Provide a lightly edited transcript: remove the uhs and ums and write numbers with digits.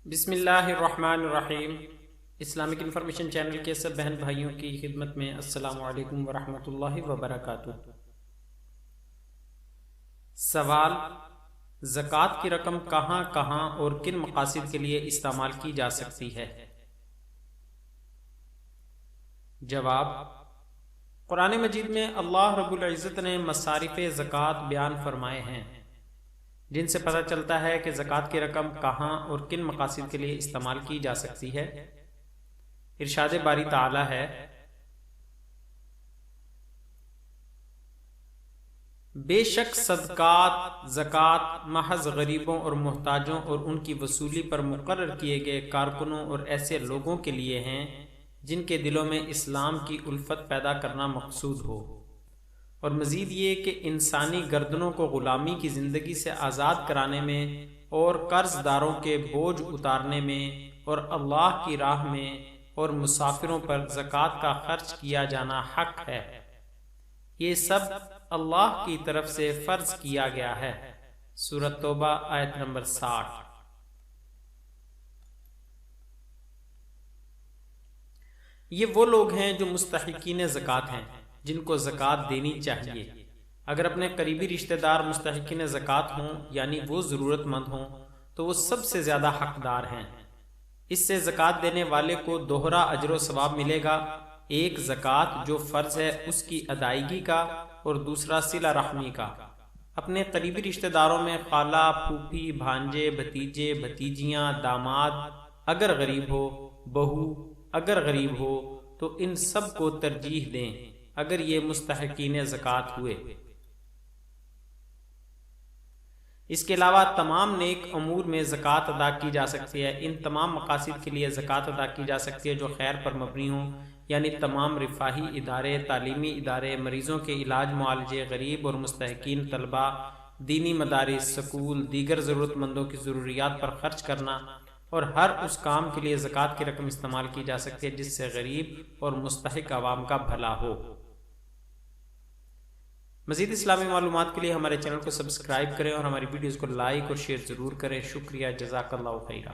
بسم اللہ الرحمن الرحیم۔ اسلامک انفارمیشن چینل کے سب بہن بھائیوں کی خدمت میں السلام علیکم ورحمۃ اللہ وبرکاتہ۔ سوال: زکوٰۃ کی رقم کہاں کہاں اور کن مقاصد کے لیے استعمال کی جا سکتی ہے؟ جواب: قرآن مجید میں اللہ رب العزت نے مصارف زکوٰۃ بیان فرمائے ہیں، جن سے پتہ چلتا ہے کہ زکوٰۃ کی رقم کہاں اور کن مقاصد کے لیے استعمال کی جا سکتی ہے۔ ارشاد باری تعالی ہے: بے شک صدقات زکوٰۃ محض غریبوں اور محتاجوں اور ان کی وصولی پر مقرر کیے گئے کارکنوں اور ایسے لوگوں کے لیے ہیں جن کے دلوں میں اسلام کی الفت پیدا کرنا مقصود ہو، اور مزید یہ کہ انسانی گردنوں کو غلامی کی زندگی سے آزاد کرانے میں اور قرض داروں کے بوجھ اتارنے میں اور اللہ کی راہ میں اور مسافروں پر زکوٰۃ کا خرچ کیا جانا حق ہے۔ یہ سب اللہ کی طرف سے فرض کیا گیا ہے۔ سورۃ توبہ آیت نمبر 60۔ یہ وہ لوگ ہیں جو مستحقین زکوٰۃ ہیں، جن کو زکوٰۃ دینی چاہیے۔ اگر اپنے قریبی رشتہ دار مستحقین زکوٰۃ ہوں، یعنی وہ ضرورت مند ہوں، تو وہ سب سے زیادہ حقدار ہیں۔ اس سے زکوٰۃ دینے والے کو دوہرا اجر و ثواب ملے گا، ایک زکوٰۃ جو فرض ہے اس کی ادائیگی کا اور دوسرا صلہ رحمی کا۔ اپنے قریبی رشتہ داروں میں خالہ، پھوپھی، بھانجے، بھتیجے، بھتیجیاں، داماد اگر غریب ہو، بہو اگر غریب ہو تو ان سب کو ترجیح دیں اگر یہ مستحقین زکوٰۃ ہوئے۔ اس کے علاوہ تمام نیک امور میں زکوٰۃ ادا کی جا سکتی ہے۔ ان تمام مقاصد کے لیے زکوٰۃ ادا کی جا سکتی ہے جو خیر پر مبنی ہوں، یعنی تمام رفاہی ادارے، تعلیمی ادارے، مریضوں کے علاج معالجے، غریب اور مستحقین طلباء، دینی مدارس، سکول، دیگر ضرورت مندوں کی ضروریات پر خرچ کرنا، اور ہر اس کام کے لیے زکوٰۃ کی رقم استعمال کی جا سکتی ہے جس سے غریب اور مستحق عوام کا بھلا ہو۔ مزید اسلامی معلومات کے لیے ہمارے چینل کو سبسکرائب کریں اور ہماری ویڈیوز کو لائک اور شیئر ضرور کریں۔ شکریہ، جزاک اللہ خیرہ۔